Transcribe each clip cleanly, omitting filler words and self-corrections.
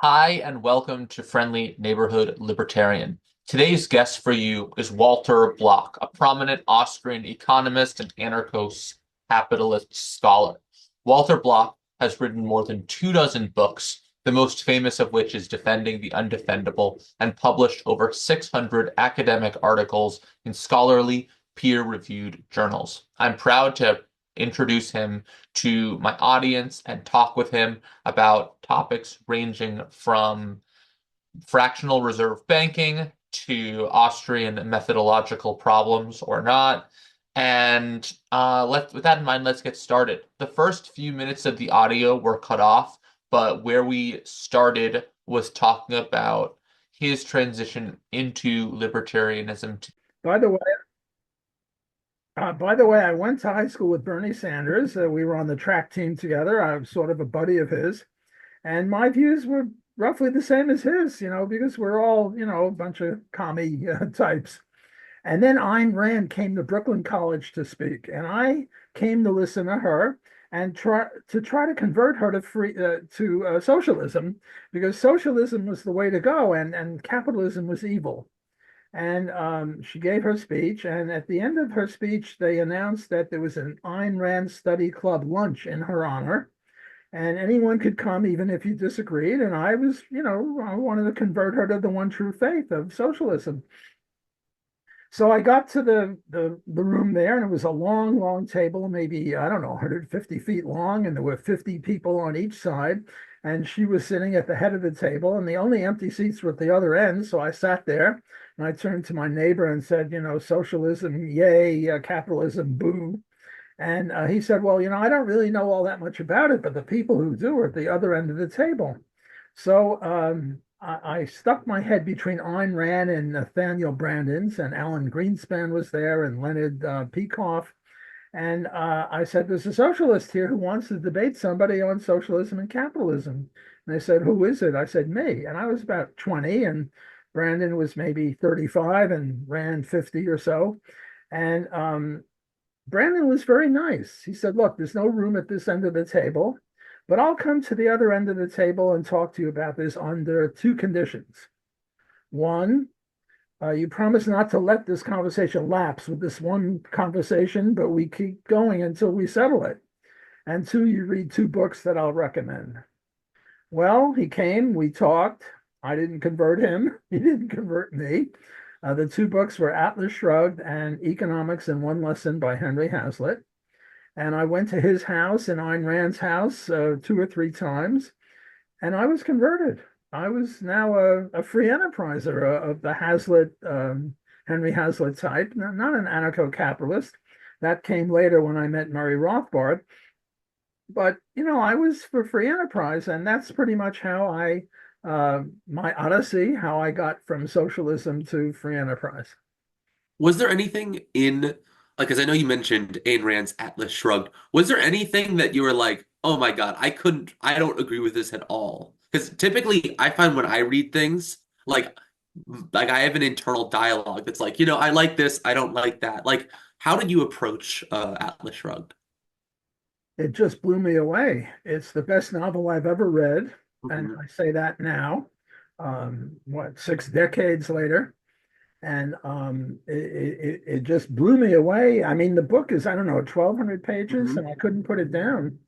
Hi, and welcome to Friendly Neighborhood Libertarian. Today's guest for you is Walter Block, a prominent Austrian economist and anarcho-capitalist scholar. Walter Block has written more than 2 dozen books, the most famous of which is Defending the Undefendable, and published over 600 academic articles in scholarly, peer-reviewed journals. I'm proud to introduce him to my audience and talk with him about topics ranging from fractional reserve banking to Austrian methodological problems or not. And with that in mind, let's get started. The first few minutes of the audio were cut off, but where we started was talking about his transition into libertarianism. By the way, by the way, I went to high school with Bernie Sanders. We were on the track team together. I was sort of a buddy of his, and my views were roughly the same as his, because we're all, a bunch of commie types. And then Ayn Rand came to Brooklyn College to speak, and I came to listen to her and try to convert her to socialism, because socialism was the way to go, and capitalism was evil. And she gave her speech. And at the end of her speech, they announced that there was an Ayn Rand Study Club lunch in her honor. And anyone could come, even if you disagreed. And I was, I wanted to convert her to the one true faith of socialism. So I got to the room there, and it was a long, long table, maybe, I don't know, 150 feet long, and there were 50 people on each side. And she was sitting at the head of the table, and the only empty seats were at the other end. So I sat there and I turned to my neighbor and said, socialism, yay, capitalism, boo. And he said, well, I don't really know all that much about it, but the people who do are at the other end of the table. So I stuck my head between Ayn Rand and Nathaniel Brandon's, and Alan Greenspan was there, and Leonard Peikoff. And I said, there's a socialist here who wants to debate somebody on socialism and capitalism. And they said, who is it? I said, me. And I was about 20, and Brandon was maybe 35, and Rand 50 or so. And Brandon was very nice. He said, look, there's no room at this end of the table, but I'll come to the other end of the table and talk to you about this under two conditions. One, you promise not to let this conversation lapse with this one conversation, but we keep going until we settle it. And two, you read two books that I'll recommend. Well, he came, we talked. I didn't convert him, he didn't convert me. The two books were Atlas Shrugged and Economics in One Lesson by Henry Hazlitt. And I went to his house and Ayn Rand's house two or three times, and I was converted. I was now a free enterpriser of the Hazlitt, Henry Hazlitt type, not an anarcho-capitalist. That came later when I met Murray Rothbard. But, I was for free enterprise, and that's pretty much how my odyssey, how I got from socialism to free enterprise. Was there anything in, like, because I know you mentioned Ayn Rand's Atlas Shrugged. Was there anything that you were like, oh my God, I don't agree with this at all? Because typically I find when I read things, like I have an internal dialogue that's like, I like this, I don't like that. Like, how did you approach Atlas Shrugged? It just blew me away. It's the best novel I've ever read, and Mhm. I say that now, what, 6 decades later. And it just blew me away. I mean, the book is, I don't know, 1,200 pages, Mhm. and I couldn't put it down.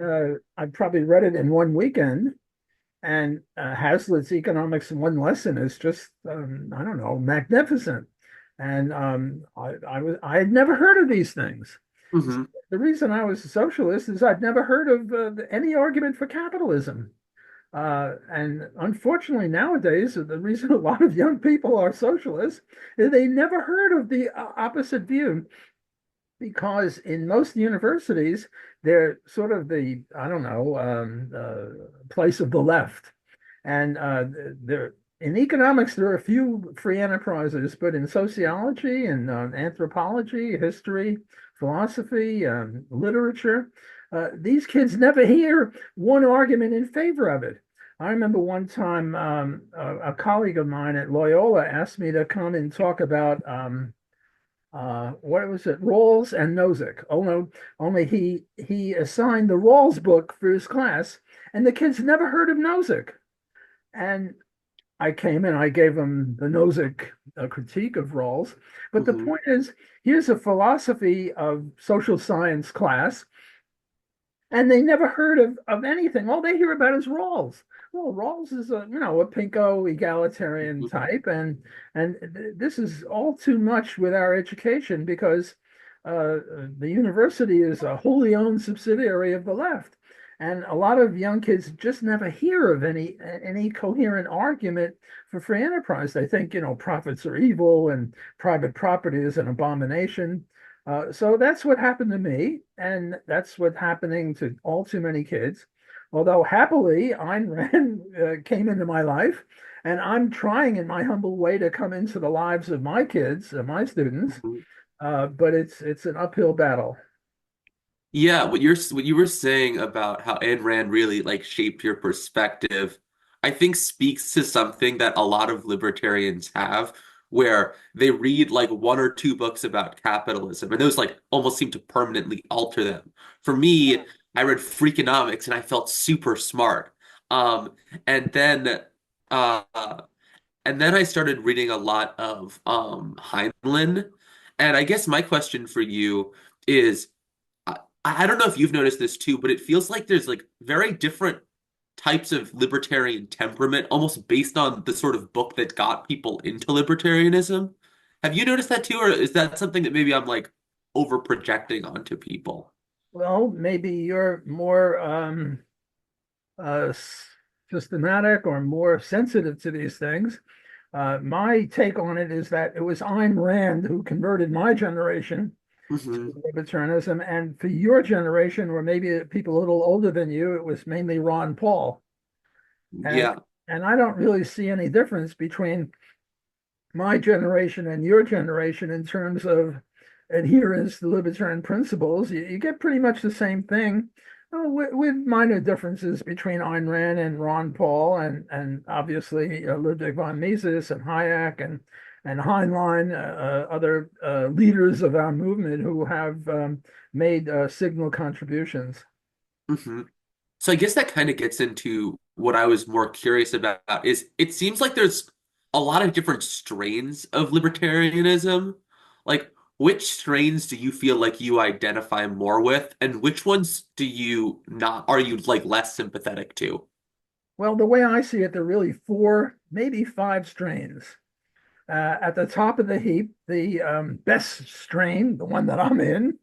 I probably read it in one weekend. And Hazlitt's Economics in One Lesson is just, I don't know, magnificent. And I had never heard of these things. Mhm. The reason I was a socialist is I'd never heard of any argument for capitalism. And unfortunately, nowadays, the reason a lot of young people are socialists is they never heard of the opposite view, because in most universities, they're sort of the, I don't know, place of the left. And there, in economics, there are a few free enterprises, but in sociology and anthropology, history, philosophy, literature, these kids never hear one argument in favor of it. I remember one time a colleague of mine at Loyola asked me to come and talk about what was it, Rawls and Nozick. Oh no, only he assigned the Rawls book for his class, and the kids never heard of Nozick. And I came and I gave them the Nozick critique of Rawls. But the Hmm. point is, here's a philosophy of social science class, and they never heard of anything. All they hear about is Rawls. Well, Rawls is a pinko egalitarian Hmm. type, and this is all too much with our education because the university is a wholly owned subsidiary of the left, and a lot of young kids just never hear of any coherent argument for free enterprise. They think profits are evil and private property is an abomination. So that's what happened to me, and that's what's happening to all too many kids. Although happily, Ayn Rand came into my life, and I'm trying in my humble way to come into the lives of my kids, my students, Hmm. but it's an uphill battle. Yeah, what you were saying about how Ayn Rand really like shaped your perspective, I think speaks to something that a lot of libertarians have, where they read like one or two books about capitalism, and those like almost seem to permanently alter them. For me, I read Freakonomics and I felt super smart. Um, and then uh and then I started reading a lot of Heinlein. And I guess my question for you is I don't know if you've noticed this too, but it feels like there's like very different types of libertarian temperament, almost based on the sort of book that got people into libertarianism. Have you noticed that too, or is that something that maybe I'm like over projecting onto people? Well, maybe you're more uh, systematic or more sensitive to these things. My take on it is that it was Ayn Rand who converted my generation Hmm. to libertarianism, and for your generation, or maybe people a little older than you, it was mainly Ron Paul. And Yeah. and I don't really see any difference between my generation and your generation in terms of adherence to libertarian principles. You get pretty much the same thing, with minor differences between Ayn Rand and Ron Paul, and obviously Ludwig von Mises and Hayek and Heinlein, other leaders of our movement who have made signal contributions. Hmm. So I guess that kind of gets into what I was more curious about is it seems like there's a lot of different strains of libertarianism. Like, which strains do you feel like you identify more with, and which ones do you not, are you like less sympathetic to? Well, the way I see it, there are really four, maybe five strains. At the top of the heap, the best strain, the one that I'm in,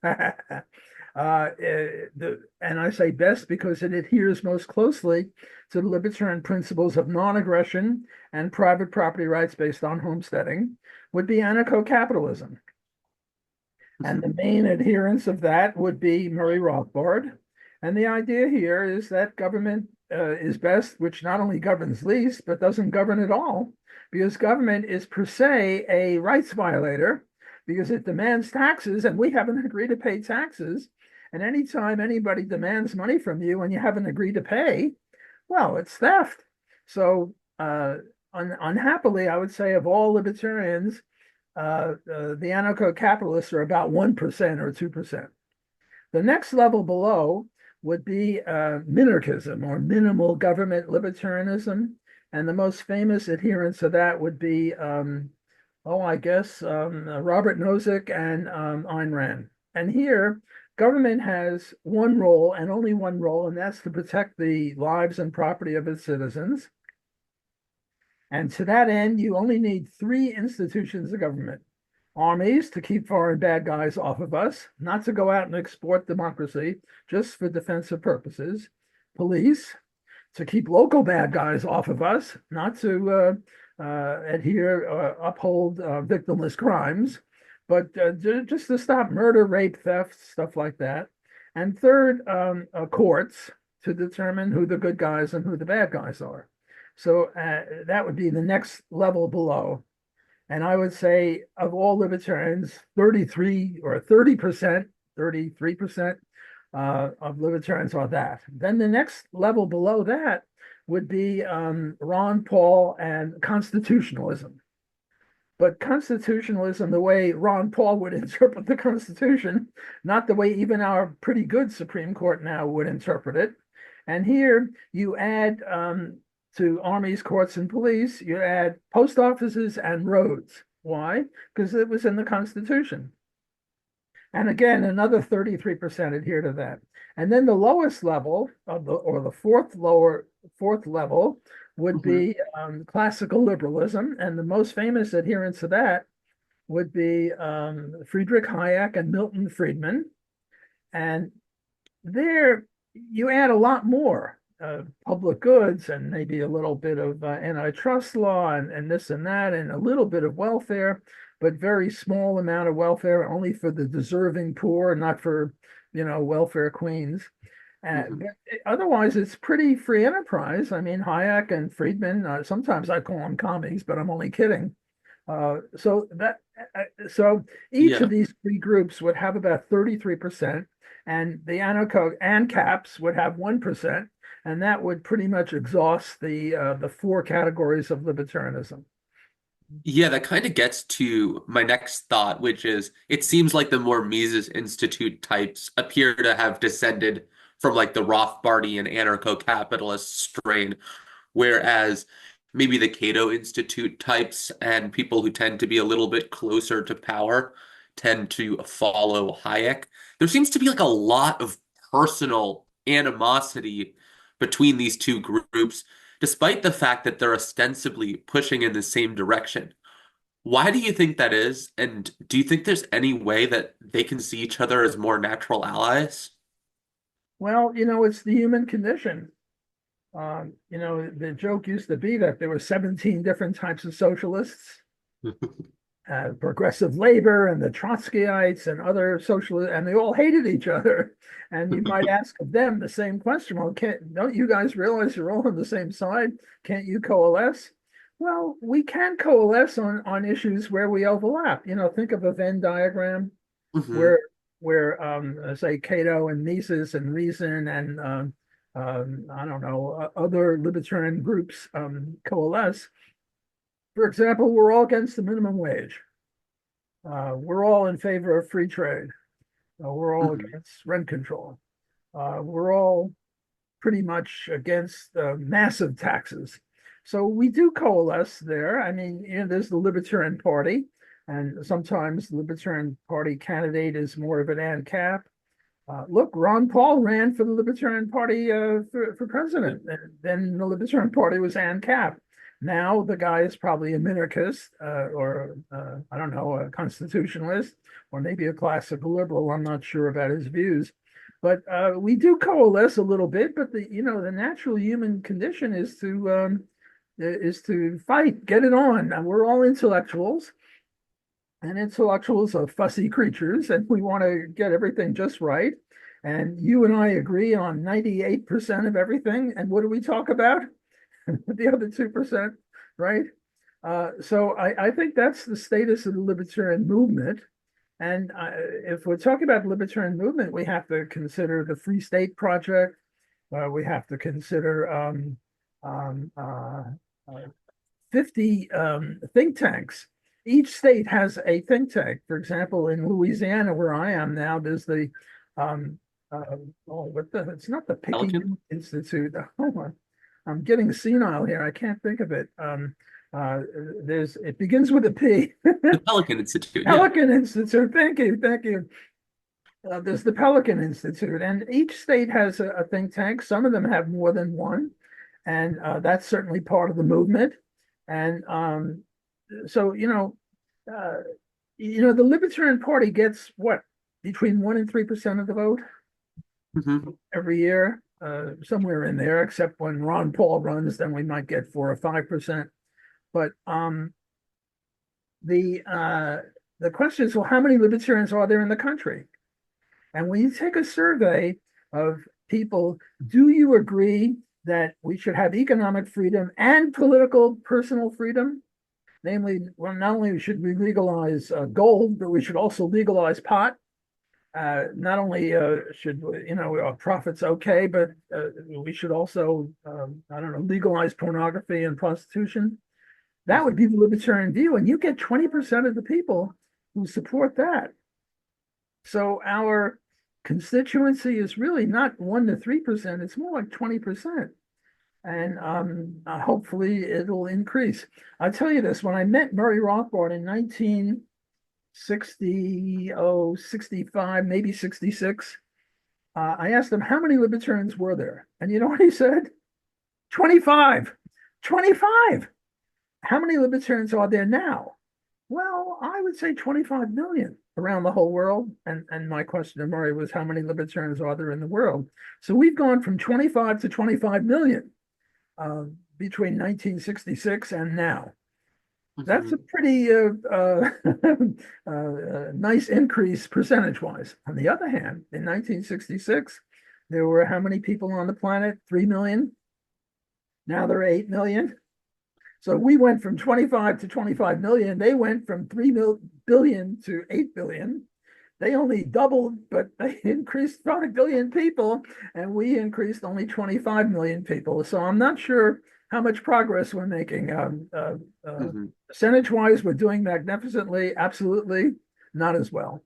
and I say best because it adheres most closely to the libertarian principles of non-aggression and private property rights based on homesteading, would be anarcho-capitalism. And the Mhm. main adherents of that would be Murray Rothbard. And the idea here is that government is best, which not only governs least, but doesn't govern at all, because government is per se a rights violator, because it demands taxes, and we haven't agreed to pay taxes. And anytime anybody demands money from you and you haven't agreed to pay, well, it's theft. So, unhappily, I would say of all libertarians, the anarcho-capitalists are about 1% or 2%. The next level below would be minarchism or minimal government libertarianism. And the most famous adherents of that would be, I guess, Robert Nozick and Ayn Rand. And here, government has one role and only one role, and that's to protect the lives and property of its citizens. And to that end, you only need three institutions of government: armies to keep foreign bad guys off of us, not to go out and export democracy just for defensive purposes; police to keep local bad guys off of us, not to adhere, uphold victimless crimes, but just to stop murder, rape, theft, stuff like that. And third, courts to determine who the good guys and who the bad guys are. So that would be the next level below. And I would say of all libertarians, 33 or 30%, 33% of libertarians are that. Then the next level below that would be Ron Paul and constitutionalism. But constitutionalism, the way Ron Paul would interpret the Constitution, not the way even our pretty good Supreme Court now would interpret it. And here you add to armies, courts, and police, you add post offices and roads. Why? Because it was in the Constitution. And again, another 33% adhere to that. And then the lowest level of the fourth level would Hmm. be classical liberalism, and the most famous adherents to that would be Friedrich Hayek and Milton Friedman. And there you add a lot more public goods and maybe a little bit of antitrust law and this and that and a little bit of welfare, but very small amount of welfare only for the deserving poor, not for welfare queens. Hmm. But otherwise, it's pretty free enterprise. I mean, Hayek and Friedman, sometimes I call them commies, but I'm only kidding. So each of Yeah. these three groups would have about 33%, and the ANCAPs would have 1%, and that would pretty much exhaust the four categories of libertarianism. Yeah, that kind of gets to my next thought, which is it seems like the more Mises Institute types appear to have descended from like the Rothbardian anarcho-capitalist strain, whereas maybe the Cato Institute types and people who tend to be a little bit closer to power tend to follow Hayek. There seems to be like a lot of personal animosity between these two groups, despite the fact that they're ostensibly pushing in the same direction. Why do you think that is? And do you think there's any way that they can see each other as more natural allies? Well, it's the human condition. The joke used to be that there were 17 different types of socialists, progressive labor and the Trotskyites and other socialists, and they all hated each other. And you might ask of them the same question. Well, don't you guys realize you're all on the same side? Can't you coalesce? Well, we can coalesce on issues where we overlap. Think of a Venn diagram Hmm. where say Cato and Mises and Reason and I don't know other libertarian groups coalesce. For example, we're all against the minimum wage. We're all in favor of free trade. We're all Hmm. against rent control. We're all pretty much against massive taxes. So we do coalesce there. I mean, there's the Libertarian Party, and sometimes the Libertarian Party candidate is more of an ANCAP. Look, Ron Paul ran for the Libertarian Party for president, and then the Libertarian Party was ANCAP. Now the guy is probably a minarchist or I don't know, a constitutionalist, or maybe a classical liberal. I'm not sure about his views, but we do coalesce a little bit. But the natural human condition is to fight, get it on. And we're all intellectuals, and intellectuals are fussy creatures, and we want to get everything just right. And you and I agree on 98% of everything. And what do we talk about? The other 2%, right? So I think that's the status of the libertarian movement. And if we're talking about the libertarian movement, we have to consider the Free State Project. We have to consider um, uh, uh, 50 think tanks. Each state has a think tank. For example, in Louisiana, where I am now, there's the um, uh, it's not the Pelican? Picayune Institute. Oh, I'm getting senile here. I can't think of it. It begins with a P. The Pelican Institute, yeah. Pelican Institute. Thank you, thank you. There's the Pelican Institute, and each state has a think tank. Some of them have more than one, and that's certainly part of the movement. And so, the Libertarian Party gets what, between 1% and 3% of the vote Hmm. every year, somewhere in there. Except when Ron Paul runs, then we might get 4 or 5%. But the question is, well, how many libertarians are there in the country? And when you take a survey of people, do you agree that we should have economic freedom and political personal freedom? Namely, well, not only should we legalize gold, but we should also legalize pot. Not only should profits okay, but we should also I don't know, legalize pornography and prostitution. That would be the libertarian view, and you get 20% of the people who support that. So our constituency is really not 1 to 3%; it's more like 20%. and hopefully it'll increase. I'll tell you this, when I met Murray Rothbard in 1960, 65, maybe 66, I asked him how many libertarians were there? And you know what he said? 25. 25. How many libertarians are there now? Well, I would say 25 million around the whole world. And my question to Murray was, how many libertarians are there in the world? So we've gone from 25 to 25 million between 1966 and now. That's a pretty nice increase percentage-wise. On the other hand, in 1966, there were how many people on the planet? 3 million. Now there are 8 million. So we went from 25 to 25 million. They went from 3 billion to 8 billion. They only doubled, but they increased 5 billion people, and we increased only 25 million people. So I'm not sure how much progress we're making. Percentage-wise, we're doing magnificently. Absolutely not as well.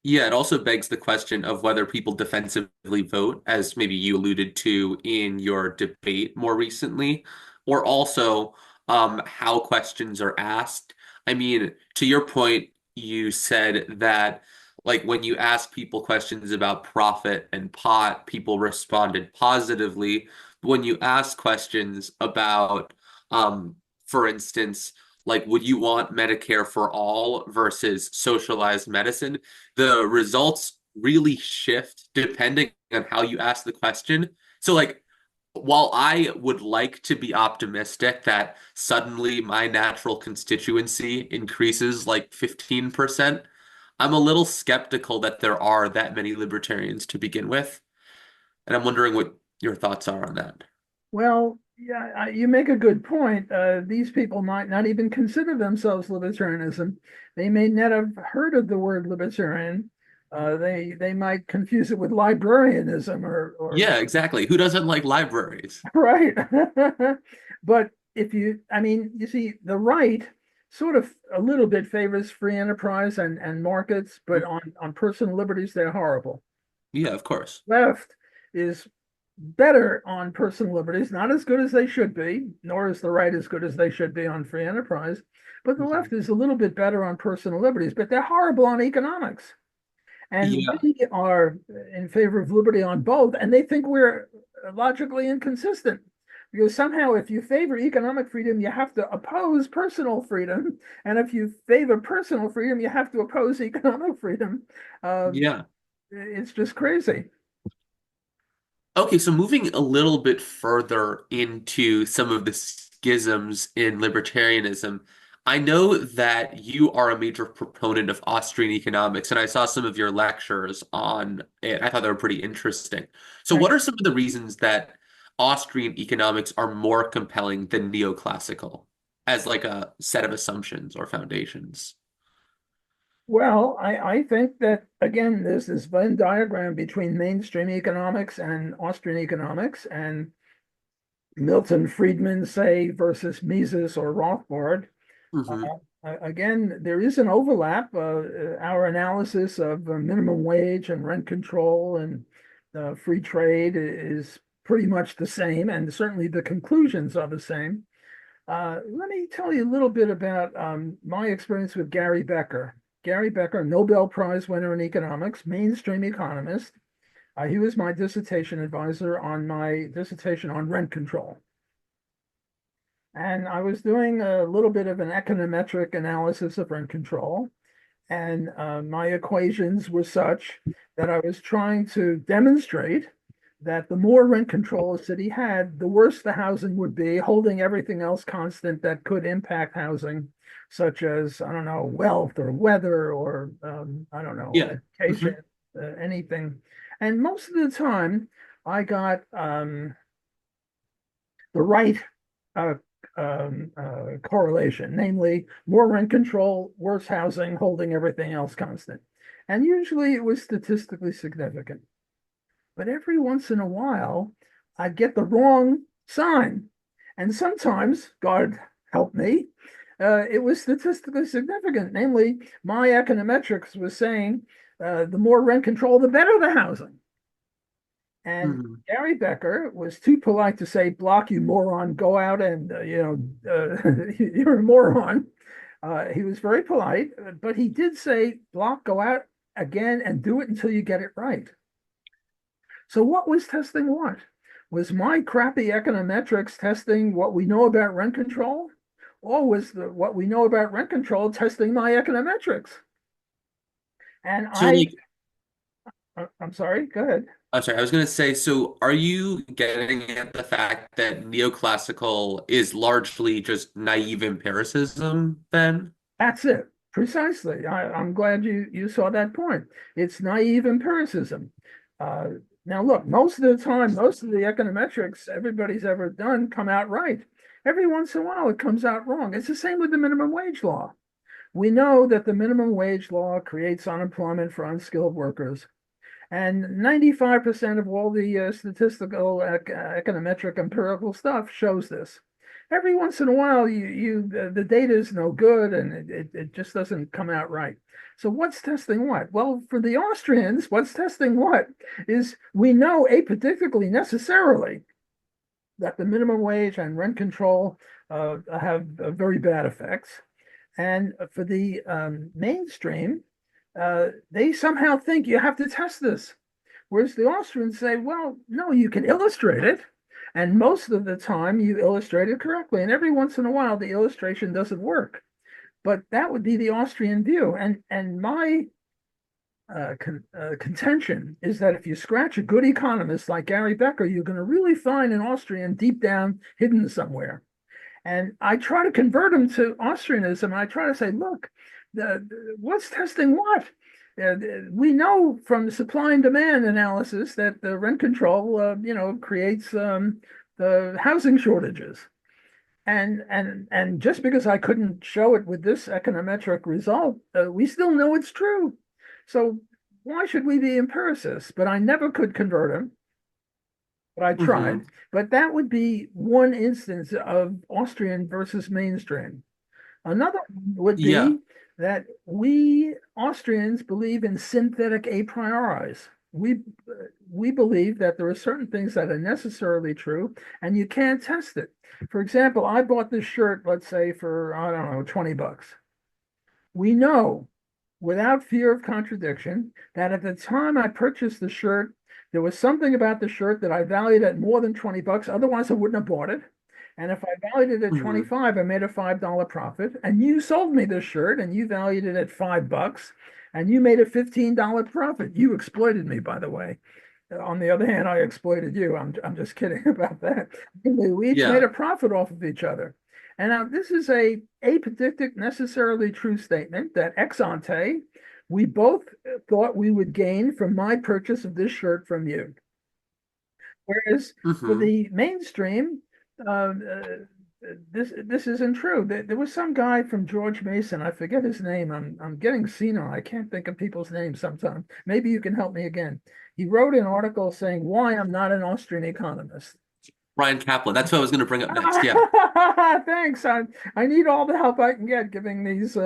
Yeah, it also begs the question of whether people defensively vote, as maybe you alluded to in your debate more recently, or also how questions are asked. I mean, to your point, you said that like when you ask people questions about profit and pot, people responded positively. When you ask questions about, for instance, like would you want Medicare for all versus socialized medicine, the results really shift depending on how you ask the question. So like while I would like to be optimistic that suddenly my natural constituency increases like 15%, I'm a little skeptical that there are that many libertarians to begin with. And I'm wondering what your thoughts are on that. Well, yeah, you make a good point. These people might not even consider themselves libertarianism. They may not have heard of the word libertarian. They might confuse it with librarianism or Yeah, exactly. Who doesn't like libraries? right. But if you, I mean, you see, the right sort of a little bit favors free enterprise and markets, but on personal liberties, they're horrible. Yeah, of course. Left is better on personal liberties, not as good as they should be, nor is the right as good as they should be on free enterprise. But the left is a little bit better on personal liberties, but they're horrible on economics. And Yeah. we are in favor of liberty on both, and they think we're logically inconsistent. Because somehow, if you favor economic freedom, you have to oppose personal freedom. And if you favor personal freedom, you have to oppose economic freedom. Yeah. It's just crazy. Okay, so moving a little bit further into some of the schisms in libertarianism, I know that you are a major proponent of Austrian economics, and I saw some of your lectures on it. I thought they were pretty interesting. So, Thank what are some of the reasons that Austrian economics are more compelling than neoclassical as like a set of assumptions or foundations? Well, I think that, again, there's this Venn diagram between mainstream economics and Austrian economics, and Milton Friedman, say, versus Mises or Rothbard. Hmm. Again, there is an overlap. Our analysis of minimum wage and rent control and free trade is pretty much the same, and certainly the conclusions are the same. Let me tell you a little bit about my experience with Gary Becker. Gary Becker, Nobel Prize winner in economics, mainstream economist. He was my dissertation advisor on my dissertation on rent control. And I was doing a little bit of an econometric analysis of rent control. And my equations were such that I was trying to demonstrate that the more rent control a city had, the worse the housing would be, holding everything else constant that could impact housing, such as, I don't know, wealth or weather or, I don't know, Yeah. education, Hmm. anything. And most of the time, I got the right uh, correlation, namely more rent control, worse housing, holding everything else constant. And usually it was statistically significant. But every once in a while, I'd get the wrong sign. And sometimes, God help me, it was statistically significant. Namely, my econometrics was saying the more rent control, the better the housing. And Mhm. Gary Becker was too polite to say, "Block, you moron, go out and, you're a moron." He was very polite, but he did say, "Block, go out again and do it until you get it right." So what was testing what? Was my crappy econometrics testing what we know about rent control? Or was what we know about rent control testing my econometrics? And So like I'm sorry, go ahead. I'm sorry, I was gonna say, so are you getting at the fact that neoclassical is largely just naive empiricism then? That's it. Precisely. I'm glad you saw that point. It's naive empiricism. Uh, Now, look, most of the time, most of the econometrics everybody's ever done come out right. Every once in a while, it comes out wrong. It's the same with the minimum wage law. We know that the minimum wage law creates unemployment for unskilled workers. And 95% of all the statistical, econometric, empirical stuff shows this. Every once in a while, the data is no good and it just doesn't come out right. So what's testing what? Well, for the Austrians, what's testing what is we know apodictically necessarily that the minimum wage and rent control have very bad effects. And for the mainstream, they somehow think you have to test this. Whereas the Austrians say, well, no, you can illustrate it. And most of the time, you illustrate it correctly. And every once in a while, the illustration doesn't work. But that would be the Austrian view. And my contention is that if you scratch a good economist like Gary Becker, you're going to really find an Austrian deep down hidden somewhere. And I try to convert them to Austrianism. I try to say, look, what's testing what? We know from the supply and demand analysis that the rent control, creates the housing shortages. And just because I couldn't show it with this econometric result, we still know it's true. So why should we be empiricists? But I never could convert them, but I tried. Hmm. But that would be one instance of Austrian versus mainstream. Another would Yeah. be that we Austrians believe in synthetic a prioris. We believe that there are certain things that are necessarily true, and you can't test it. For example, I bought this shirt, let's say, for, I don't know, $20. We know without fear of contradiction that at the time I purchased the shirt, there was something about the shirt that I valued at more than $20. Otherwise, I wouldn't have bought it. And if I valued it at Hmm. 25, I made a $5 profit. And you sold me this shirt and you valued it at $5 and you made a $15 profit. You exploited me, by the way. On the other hand, I exploited you. I'm just kidding about that. We each made Yeah. a profit off of each other. And now this is a apodictic, necessarily true statement that ex ante, we both thought we would gain from my purchase of this shirt from you. Whereas for Hmm. the mainstream, this isn't true. There was some guy from George Mason. I forget his name. I'm getting senile. I can't think of people's names sometimes. Maybe you can help me again. He wrote an article saying why I'm not an Austrian economist. Ryan Kaplan. That's what I was gonna bring up next. Yeah. Thanks. I need all the help I can get giving these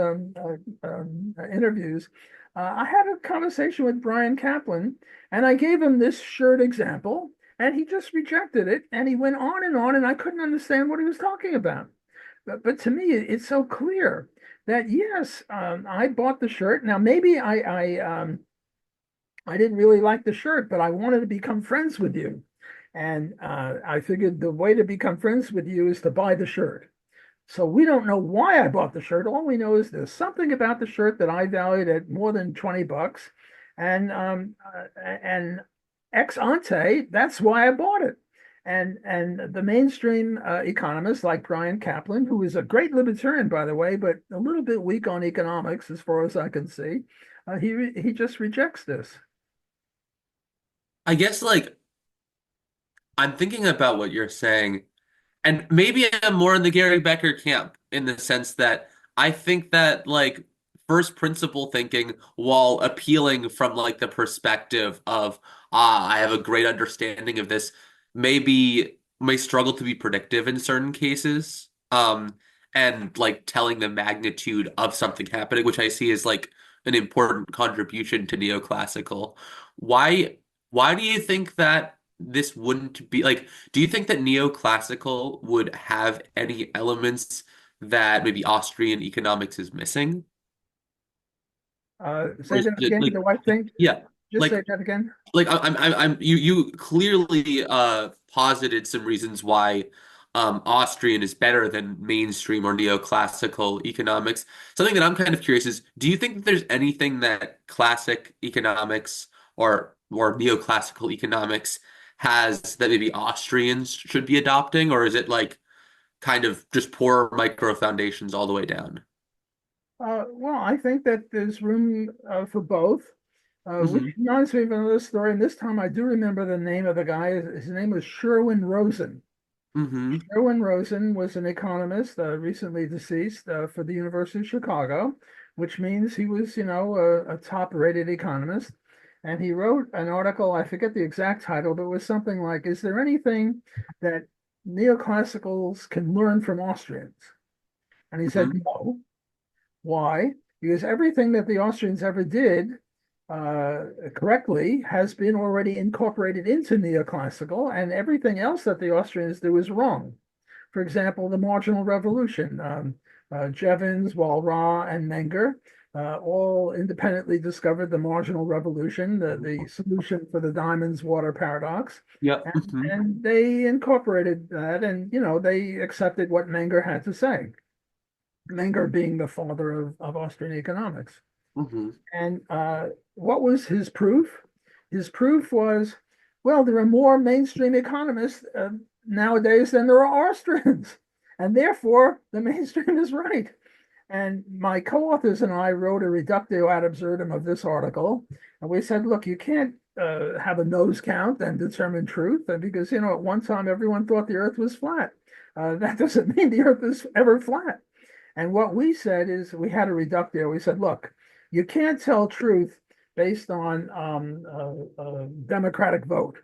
interviews. I had a conversation with Brian Kaplan, and I gave him this shirt example, and he just rejected it. And he went on, and I couldn't understand what he was talking about. But to me, it's so clear that yes, I bought the shirt. Now maybe I didn't really like the shirt, but I wanted to become friends with you. And I figured the way to become friends with you is to buy the shirt. So we don't know why I bought the shirt. All we know is there's something about the shirt that I valued at more than $20. And ex ante, that's why I bought it. And the mainstream economists like Brian Kaplan, who is a great libertarian, by the way, but a little bit weak on economics as far as I can see, he just rejects this. I guess like I'm thinking about what you're saying, and maybe I'm more in the Gary Becker camp in the sense that I think that like first principle thinking, while appealing from like the perspective of I have a great understanding of this, may struggle to be predictive in certain cases. And like telling the magnitude of something happening, which I see as like an important contribution to neoclassical. Why why do you think that this wouldn't be like, do you think that neoclassical would have any elements that maybe Austrian economics is missing? Or Say is that it again. like, Do I think? yeah, Just say like that again. you clearly posited some reasons why Austrian is better than mainstream or neoclassical economics. Something that I'm kind of curious is, do you think that there's anything that classic economics or neoclassical economics has that maybe Austrians should be adopting, or is it like kind of just poor micro foundations all the way down? Well, I think that there's room for both, which Hmm. reminds me of another story. And this time I do remember the name of the guy. His name was Sherwin Rosen. Hmm. Sherwin Rosen was an economist, recently deceased, for the University of Chicago, which means he was, a top-rated economist. And he wrote an article, I forget the exact title, but it was something like, "Is there anything that neoclassicals can learn from Austrians?" And he said, Hmm. no. Why? Because everything that the Austrians ever did correctly has been already incorporated into neoclassical, and everything else that the Austrians do is wrong. For example, the marginal revolution. Jevons, Walras, and Menger all independently discovered the marginal revolution, the solution for the diamonds water paradox. Yeah. And they incorporated that, and they accepted what Menger had to say. Menger being the father of Austrian economics. Hmm. And what was his proof? His proof was, well, there are more mainstream economists nowadays than there are Austrians, and therefore the mainstream is right. And my co-authors and I wrote a reductio ad absurdum of this article, and we said, look, you can't have a nose count and determine truth, and because at one time everyone thought the Earth was flat. That doesn't mean the Earth is ever flat. And what we said is we had a reductio. We said, look, you can't tell truth based on a democratic vote.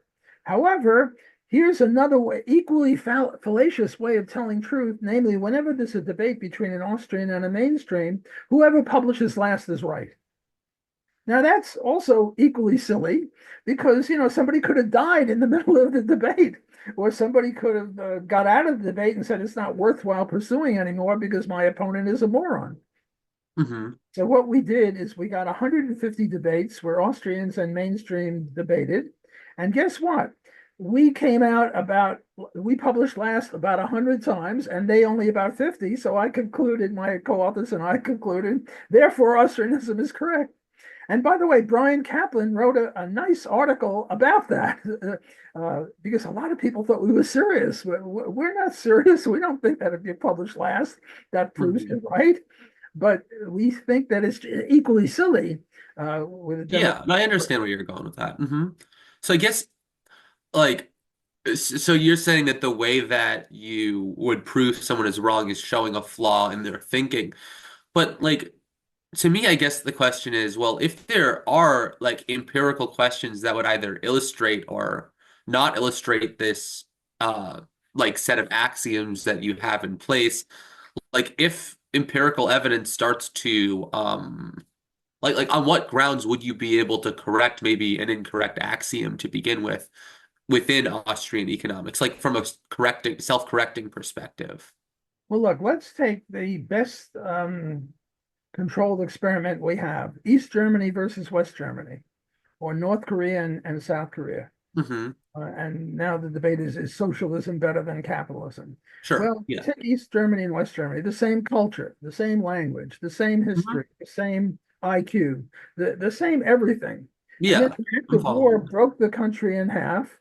However, here's another way, equally fallacious way of telling truth, namely, whenever there's a debate between an Austrian and a mainstream, whoever publishes last is right. Now, that's also equally silly because, somebody could have died in the middle of the debate, or somebody could have got out of the debate and said it's not worthwhile pursuing anymore because my opponent is a moron. Hmm. So what we did is we got 150 debates where Austrians and mainstream debated. And guess what? We published last about 100 times and they only about 50. So I concluded, my co-authors and I concluded, therefore Austrianism is correct. And by the way, Brian Kaplan wrote a nice article about that because a lot of people thought we were serious. We're not serious. We don't think that if you publish last, that proves Hmm. you're right. But we think that it's equally silly with a Yeah, democratic. and I understand where you're going with that. So I guess like so you're saying that the way that you would prove someone is wrong is showing a flaw in their thinking. But like to me, I guess the question is, well, if there are like empirical questions that would either illustrate or not illustrate this like set of axioms that you have in place, like if empirical evidence starts to like on what grounds would you be able to correct maybe an incorrect axiom to begin with within Austrian economics, like from a correcting self-correcting perspective? Well, look, let's take the best controlled experiment we have: East Germany versus West Germany, or North Korea and South Korea. Hmm. And now the debate is socialism better than capitalism? Sure. Well, Yeah. take East Germany and West Germany, the same culture, the same language, the same Mhm. history, the same IQ, the same everything. And then Yeah. the act I'm of war following. broke the country in half,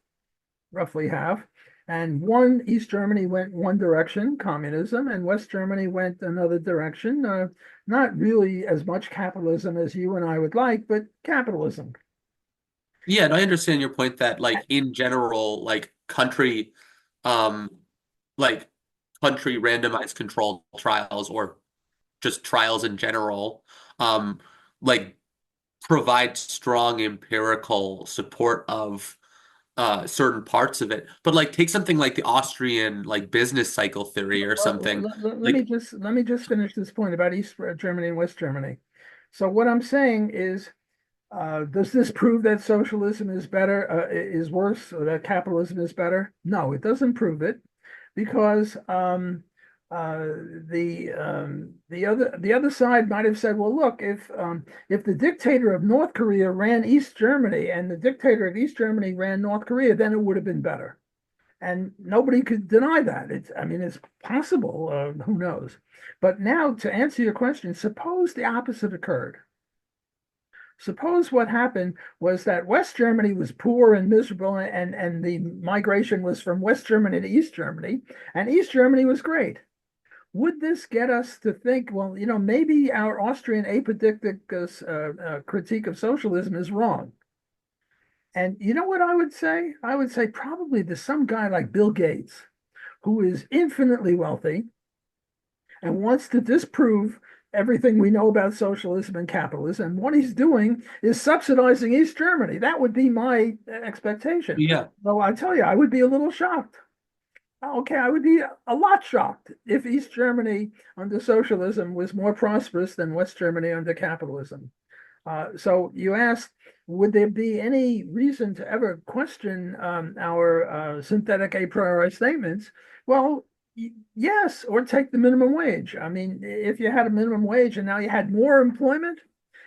roughly half. And East Germany went one direction, communism, and West Germany went another direction. Not really as much capitalism as you and I would like, but capitalism. Yeah, and I understand your point that like in general, um, like country randomized controlled trials or just trials in general, um, like provide strong empirical support of certain parts of it. But like take something like the Austrian like business cycle theory or Well, something. let Like, me just finish this point about East Germany and West Germany. So what I'm saying is Does this prove that socialism is better, is worse, or that capitalism is better? No, it doesn't prove it, because uh, the other side might have said, well, look, if the dictator of North Korea ran East Germany and the dictator of East Germany ran North Korea, then it would have been better. And nobody could deny that. I mean, it's possible. Who knows? But now, to answer your question, suppose the opposite occurred. Suppose what happened was that West Germany was poor and miserable, and the migration was from West Germany to East Germany, and East Germany was great. Would this get us to think, well, maybe our Austrian apodictic critique of socialism is wrong? And you know what I would say? I would say probably to some guy like Bill Gates, who is infinitely wealthy and wants to disprove everything we know about socialism and capitalism. And what he's doing is subsidizing East Germany. That would be my expectation. Yeah. So I tell you, I would be a little shocked. Okay, I would be a lot shocked if East Germany under socialism was more prosperous than West Germany under capitalism. So you asked, would there be any reason to ever question our synthetic a priori statements? Well, yes, or take the minimum wage. I mean, if you had a minimum wage and now you had more employment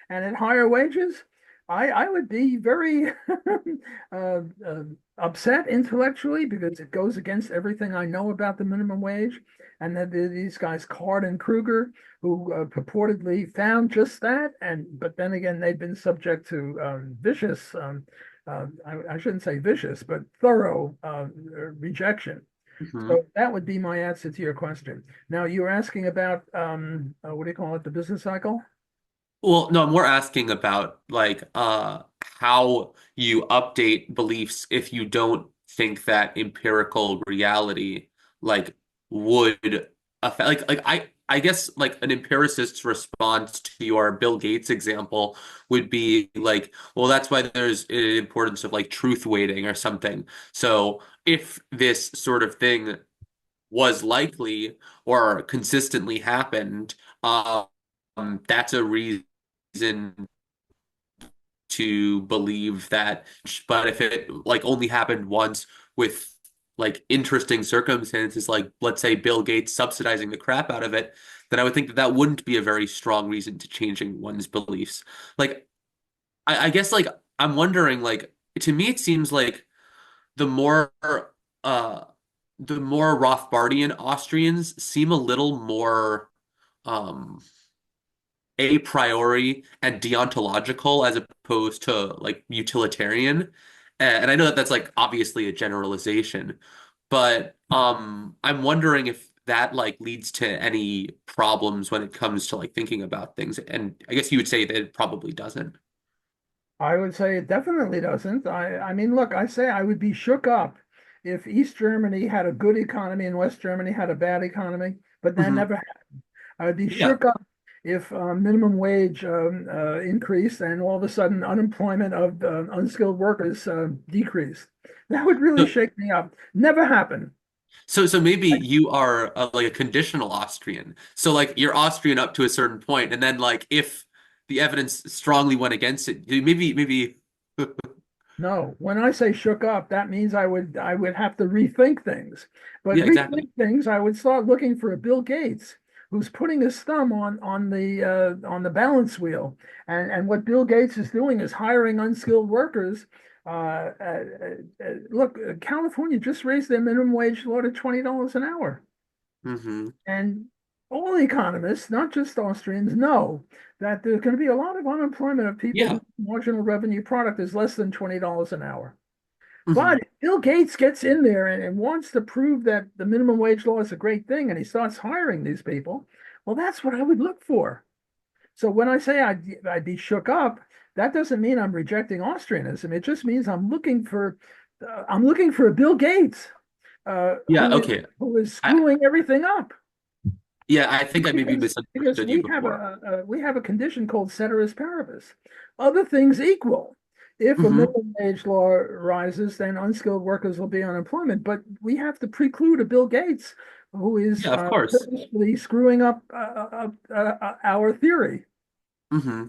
and at higher wages, I would be very uh, uh, upset intellectually, because it goes against everything I know about the minimum wage. And then these guys, Card and Kruger, who purportedly found just that, but then again, they've been subject to vicious, I shouldn't say vicious, but thorough rejection. Hmm. So that would be my answer to your question. Now, you were asking about what do you call it, the business cycle? Well, no, I'm more asking about like how you update beliefs if you don't think that empirical reality like would affect like I guess like an empiricist's response to your Bill Gates example would be like, well, that's why there's an importance of like truth weighting or something. So if this sort of thing was likely or consistently happened, that's a reason to believe that. But if it like only happened once with like interesting circumstances, like let's say Bill Gates subsidizing the crap out of it, then I would think that that wouldn't be a very strong reason to changing one's beliefs. Like, I guess like I'm wondering, like to me, it seems like the more uh the more Rothbardian Austrians seem a little more um a priori and deontological as opposed to like utilitarian. And I know that that's like obviously a generalization, but I'm wondering if that like leads to any problems when it comes to like thinking about things. And I guess you would say that it probably doesn't. I would say it definitely doesn't. I mean, look, I say I would be shook up if East Germany had a good economy and West Germany had a bad economy, but that Hmm. never happened. I would be Yeah. shook up if minimum wage increased and all of a sudden unemployment of unskilled workers decreased. That would really So, shake me up. Never happened. so maybe you are like a conditional Austrian. So like you're Austrian up to a certain point, and then like if the evidence strongly went against it, maybe No, when I say shook up, that means I would have to rethink things. But yeah, exactly. rethink things, I would start looking for a Bill Gates who's putting his thumb on the balance wheel. And what Bill Gates is doing is hiring unskilled workers. Look, California just raised their minimum wage law to $20 an hour. Hmm. And all economists, not just Austrians, know that there's going to be a lot of unemployment of people Yeah. whose marginal revenue product is less than $20 an hour. Hmm. But if Bill Gates gets in there and wants to prove that the minimum wage law is a great thing and he starts hiring these people, well, that's what I would look for. So when I say I'd be shook up, that doesn't mean I'm rejecting Austrianism. It just means I'm looking for a Bill Gates Yeah, okay. who is I screwing everything up. yeah, I think I maybe Because misunderstood you before. we have a condition called ceteris paribus. Other things equal. If a Hmm. minimum wage law rises, then unskilled workers will be unemployment. But we have to preclude a Bill Gates who is Yeah, of course. purposefully screwing up our theory. Hmm.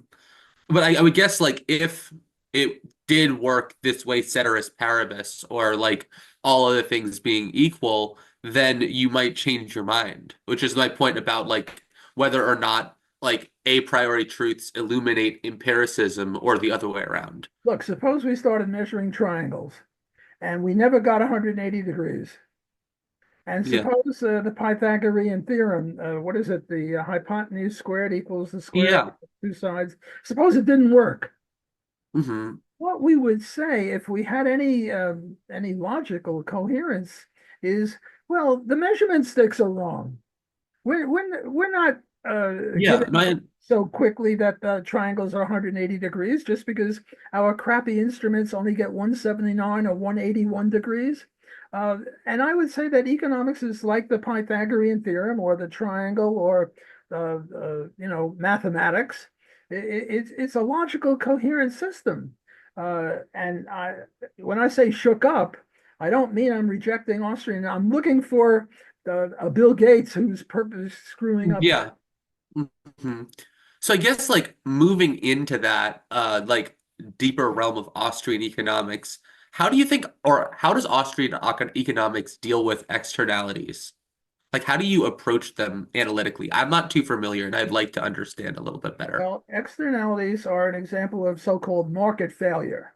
But I would guess like if it did work this way, ceteris paribus, or like all other things being equal, then you might change your mind, which is my point about like whether or not like a priori truths illuminate empiricism or the other way around. Look, suppose we started measuring triangles and we never got 180 degrees. And Yeah. suppose the Pythagorean theorem, what is it? The hypotenuse squared equals the square of Yeah. two sides. Suppose it didn't work. Hmm. What we would say if we had any logical coherence is, well, the measurement sticks are wrong. We're not Yeah. giving No, up so quickly that the triangles are 180 degrees just because our crappy instruments only get 179 or 181 degrees. And I would say that economics is like the Pythagorean theorem or the triangle or mathematics. It's a logical, coherent system. And when I say shook up, I don't mean I'm rejecting Austrian. I'm looking for a Bill Gates who's purpose screwing up. yeah. Hmm. So I guess like moving into that like deeper realm of Austrian economics, how do you think or how does Austrian economics deal with externalities? Like how do you approach them analytically? I'm not too familiar and I'd like to understand a little bit better. Well, externalities are an example of so-called market failure.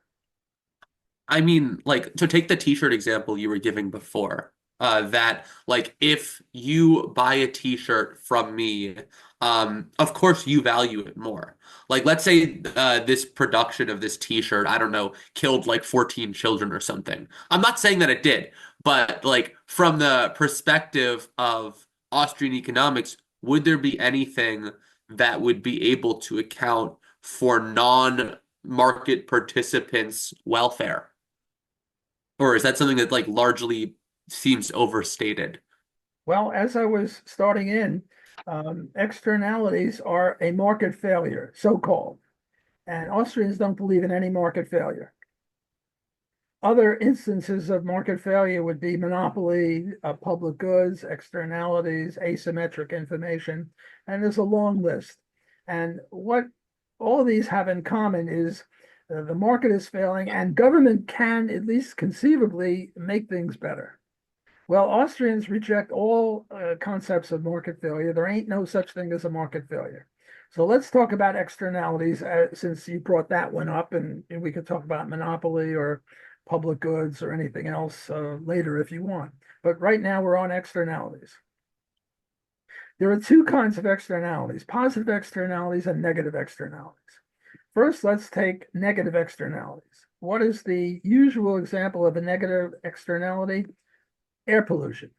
I mean, like, so take the t-shirt example you were giving before. That like if you buy a t-shirt from me, of course you value it more. Like let's say this production of this t-shirt, I don't know, killed like 14 children or something. I'm not saying that it did, but like from the perspective of Austrian economics, would there be anything that would be able to account for non-market participants' welfare? Or is that something that like largely seems overstated? Well, as I was starting in, externalities are a market failure, so-called, and Austrians don't believe in any market failure. Other instances of market failure would be monopoly of public goods, externalities, asymmetric information, and there's a long list. And what all of these have in common is the market is failing, and government can, at least conceivably, make things better. Well, Austrians reject all concepts of market failure. There ain't no such thing as a market failure. So let's talk about externalities since you brought that one up, and we could talk about monopoly or public goods or anything else later if you want. But right now we're on externalities. There are two kinds of externalities, positive externalities and negative externalities. First, let's take negative externalities. What is the usual example of a negative externality? Air pollution.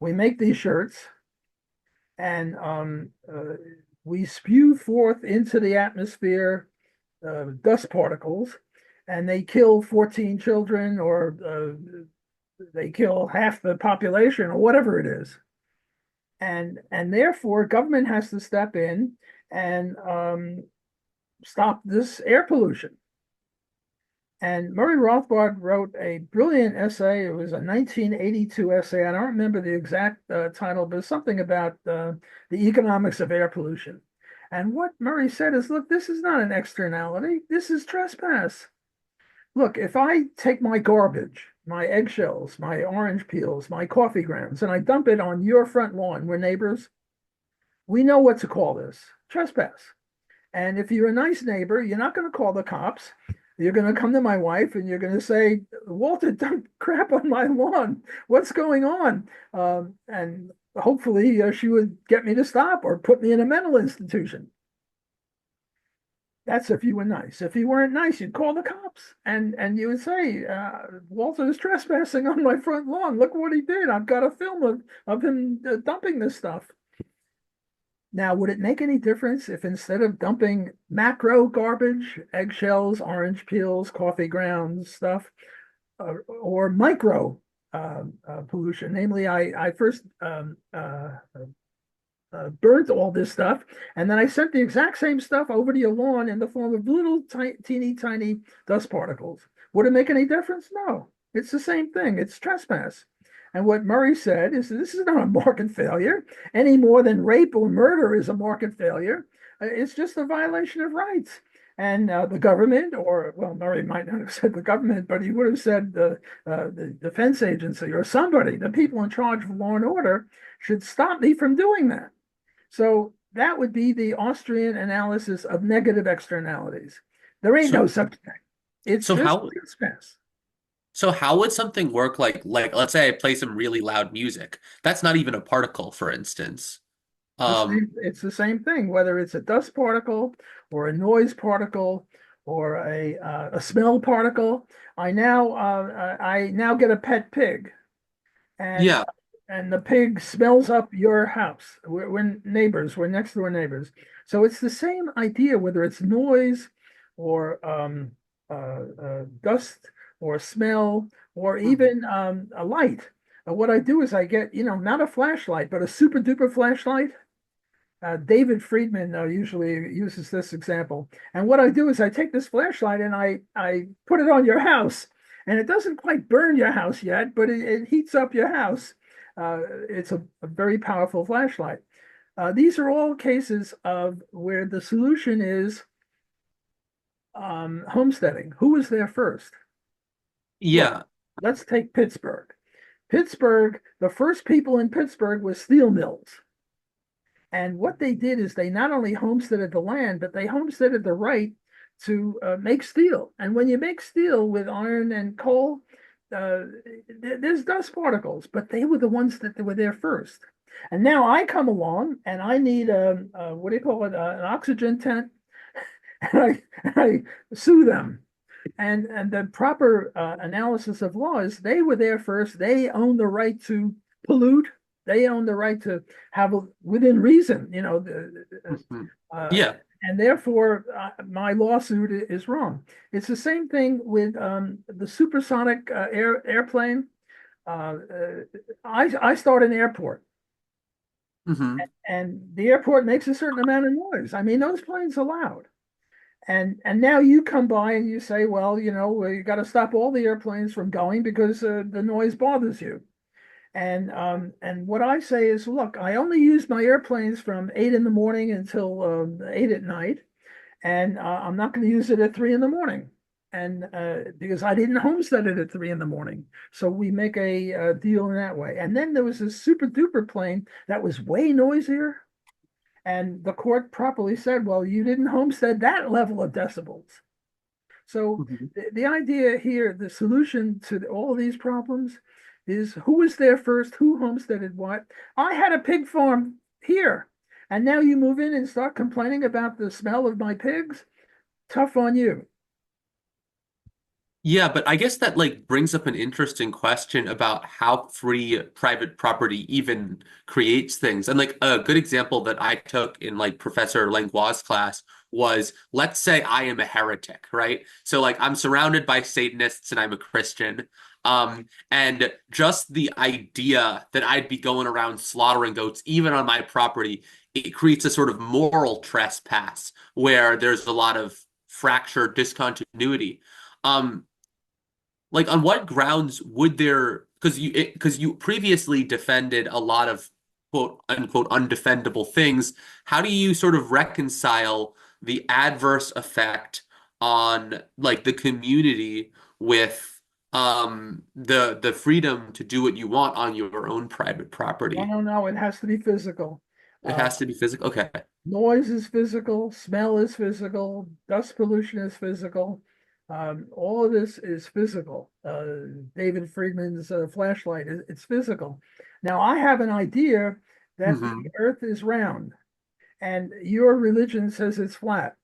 We make these shirts and we spew forth into the atmosphere dust particles, and they kill 14 children or they kill half the population or whatever it is. And therefore, government has to step in and stop this air pollution. And Murray Rothbard wrote a brilliant essay. It was a 1982 essay. I don't remember the exact title, but something about the economics of air pollution. And what Murray said is, look, this is not an externality. This is trespass. Look, if I take my garbage, my eggshells, my orange peels, my coffee grounds, and I dump it on your front lawn, we're neighbors, we know what to call this, trespass. And if you're a nice neighbor, you're not going to call the cops. You're going to come to my wife and you're going to say, Walter, don't crap on my lawn. What's going on? And hopefully she would get me to stop or put me in a mental institution. That's if you were nice. If you weren't nice, you'd call the cops and you would say, Walter is trespassing on my front lawn. Look what he did. I've got a film of him dumping this stuff. Now, would it make any difference if instead of dumping macro garbage, eggshells, orange peels, coffee grounds, stuff, or micro pollution? Namely, I first burnt all this stuff, and then I sent the exact same stuff over to your lawn in the form of little teeny tiny dust particles. Would it make any difference? No, it's the same thing. It's trespass. And what Murray said is this is not a market failure any more than rape or murder is a market failure. It's just a violation of rights. And the government, or well, Murray might not have said the government, but he would have said the defense agency or somebody, the people in charge of law and order, should stop me from doing that. So that would be the Austrian analysis of negative externalities. There ain't no So such thing. It's so just how trespass. so how would something work like let's say I play some really loud music. That's not even a particle, for instance. Um It's the same thing, whether it's a dust particle or a noise particle or a smell particle. I now get a pet pig, and yeah. and the pig smells up your house. We're neighbors. We're next door neighbors. So it's the same idea, whether it's noise or dust or smell or Mhm. even a light. What I do is I get, not a flashlight, but a super duper flashlight. David Friedman usually uses this example. And what I do is I take this flashlight and I put it on your house. And it doesn't quite burn your house yet, but it heats up your house. It's a very powerful flashlight. These are all cases of where the solution is homesteading. Who was there first? Look, Yeah. let's take Pittsburgh. Pittsburgh, the first people in Pittsburgh were steel mills. And what they did is they not only homesteaded the land, but they homesteaded the right to make steel. And when you make steel with iron and coal, uh, there's dust particles, but they were the ones that were there first. And now I come along and I need what do you call it, an oxygen tent, and I sue them. And the proper analysis of law is they were there first. They own the right to pollute. They own the right to have within reason, Mhm. uh, Yeah. and therefore my lawsuit is wrong. It's the same thing with the supersonic airplane. I start an airport, Hmm. and the airport makes a certain amount of noise. I mean, those planes are loud. And now you come by and you say, well, you got to stop all the airplanes from going because the noise bothers you. And what I say is, look, I only use my airplanes from 8 in the morning until 8 at night, and I'm not going to use it at 3 in the morning, and because I didn't homestead it at 3 in the morning. So we make a deal in that way. And then there was this super duper plane that was way noisier, and the court properly said, well, you didn't homestead that level of decibels. So Hmm. the idea here, the solution to all these problems is who was there first, who homesteaded what. I had a pig farm here, and now you move in and start complaining about the smell of my pigs. Tough on you. Yeah, but I guess that like brings up an interesting question about how free private property even creates things. And like a good example that I took in like Professor Langlois' class was, let's say I am a heretic, right? So like I'm surrounded by Satanists and I'm a Christian. And just the idea that I'd be going around slaughtering goats even on my property, it creates a sort of moral trespass where there's a lot of fractured discontinuity. Um, like on what grounds would there, because you previously defended a lot of quote unquote undefendable things. How do you sort of reconcile the adverse effect on like the community with the freedom to do what you want on your own private No, property? no, no. It has to be physical. It Uh, has to be physical. Okay. Noise is physical, smell is physical, dust pollution is physical. All of this is physical. David Friedman's flashlight, it's physical. Now, I have an idea that the Hmm. earth is round and your religion says it's flat.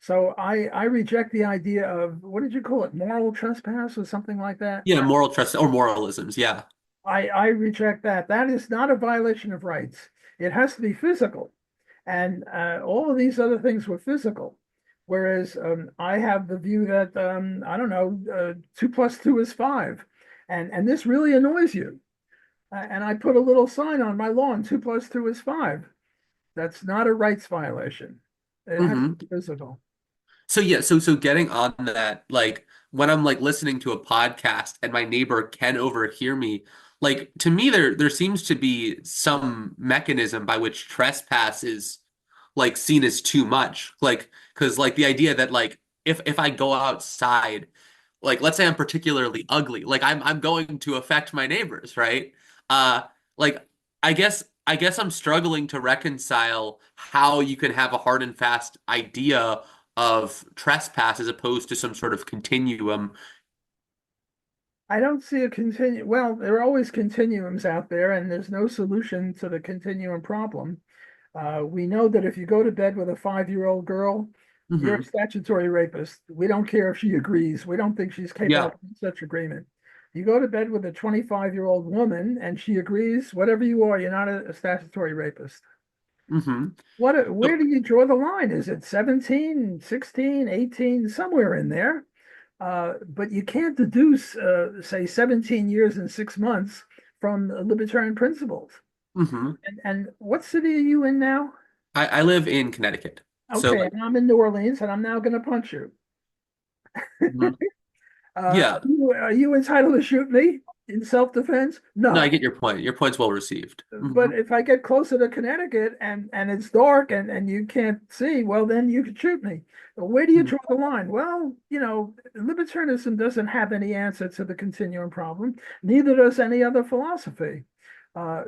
So I reject the idea of, what did you call it, moral trespass or something like that? Yeah, moral trust or moralisms. Yeah. I reject that. That is not a violation of rights. It has to be physical. And all of these other things were physical. Whereas I have the view that, I don't know, 2 plus 2 is 5. And this really annoys you. And I put a little sign on my lawn, 2 plus 2 is 5. That's not a rights violation. It has to Hmm. be physical. So yeah, so getting on that, like when I'm like listening to a podcast and my neighbor can overhear me, like to me there seems to be some mechanism by which trespass is like seen as too much. Like because like the idea that like if I go outside, like let's say I'm particularly ugly, like I'm going to affect my neighbors, right? Uh like I guess I'm struggling to reconcile how you can have a hard and fast idea of trespass as opposed to some sort of continuum. I don't see a continu well, there are always continuums out there, and there's no solution to the continuum problem. We know that if you go to bed with a 5-year-old girl, you're a Hmm. statutory rapist. We don't care if she agrees. We don't think she's capable Yeah. of such agreement. You go to bed with a 25-year-old woman and she agrees, whatever you are, you're not a statutory rapist. Hmm. Where do you draw the line? Is it 17, 16, 18, somewhere in there? But you can't deduce, say, 17 years and 6 months from libertarian principles. Hmm. And what city are you in now? I live in Connecticut. So Okay, like, and I'm in New Orleans, and I'm now going to punch you. mhm. Are Yeah. you entitled to shoot me in self-defense? No, I No. get your point. Your point's well received. Hmm. But if I get closer to Connecticut and it's dark and you can't see, well, then you could shoot me. But where do you draw the line? Well, libertarianism doesn't have any answer to the continuum problem. Neither does any other philosophy. Uh,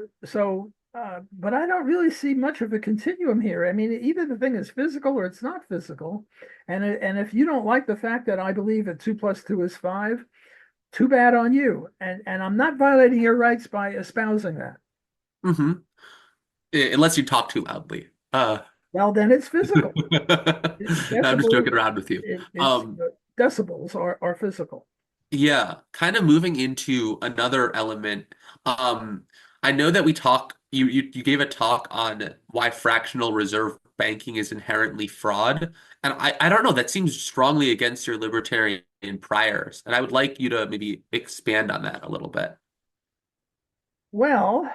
but I don't really see much of a continuum here. I mean, either the thing is physical or it's not physical. And if you don't like the fact that I believe that 2 + 2 is 5, too bad on you. And I'm not violating your rights by espousing that. Hmm. Unless you talk too loudly. Well, then it's physical. I'm just Decibels, joking around with you. it's Um, decibels are physical. yeah, kind of moving into another element. Um, I know that we talk you gave a talk on why fractional reserve banking is inherently fraud. And I don't know, that seems strongly against your libertarian priors. And I would like you to maybe expand on that a little bit. Well,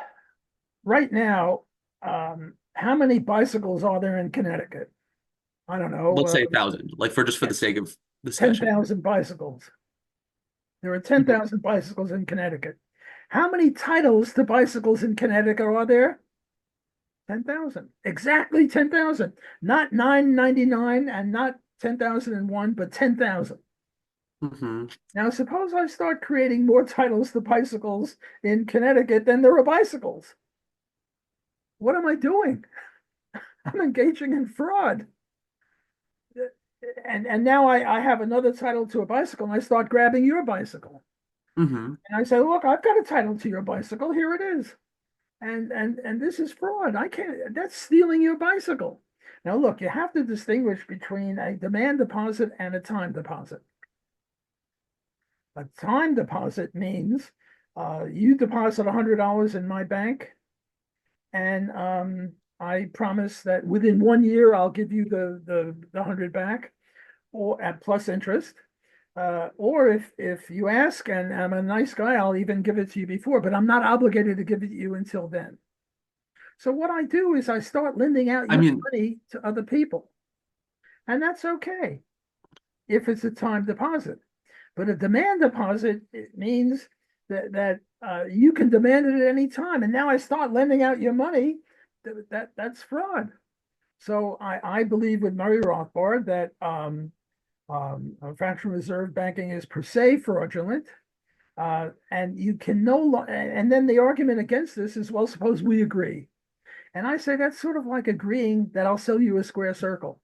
right now, how many bicycles are there in Connecticut? I don't know, Let's say 1,000, like for just for the sake of discussion. 10,000 bicycles. There are Mhm. 10,000 bicycles in Connecticut. How many titles to bicycles in Connecticut are there? 10,000. Exactly 10,000. Not 999 and not 10,001, but 10,000. Hmm. Now, suppose I start creating more titles to bicycles in Connecticut than there are bicycles. What am I doing? I'm engaging in fraud. And now I have another title to a bicycle and I start grabbing your bicycle. Hmm. And I say, look, I've got a title to your bicycle. Here it is. And this is fraud. I can't, that's stealing your bicycle. Now, look, you have to distinguish between a demand deposit and a time deposit. A time deposit means you deposit $100 in my bank, and I promise that within 1 year I'll give you the 100 back, or at plus interest. Or if you ask and I'm a nice guy, I'll even give it to you before, but I'm not obligated to give it to you until then. So what I do is I start lending out I your mean, money to other people, and that's okay if it's a time deposit. But a demand deposit, it means that you can demand it at any time. And now I start lending out your money. That's fraud. So I believe with Murray Rothbard that fractional reserve banking is per se fraudulent. And you can and then the argument against this is, well, suppose we agree. And I say that's sort of like agreeing that I'll sell you a square circle.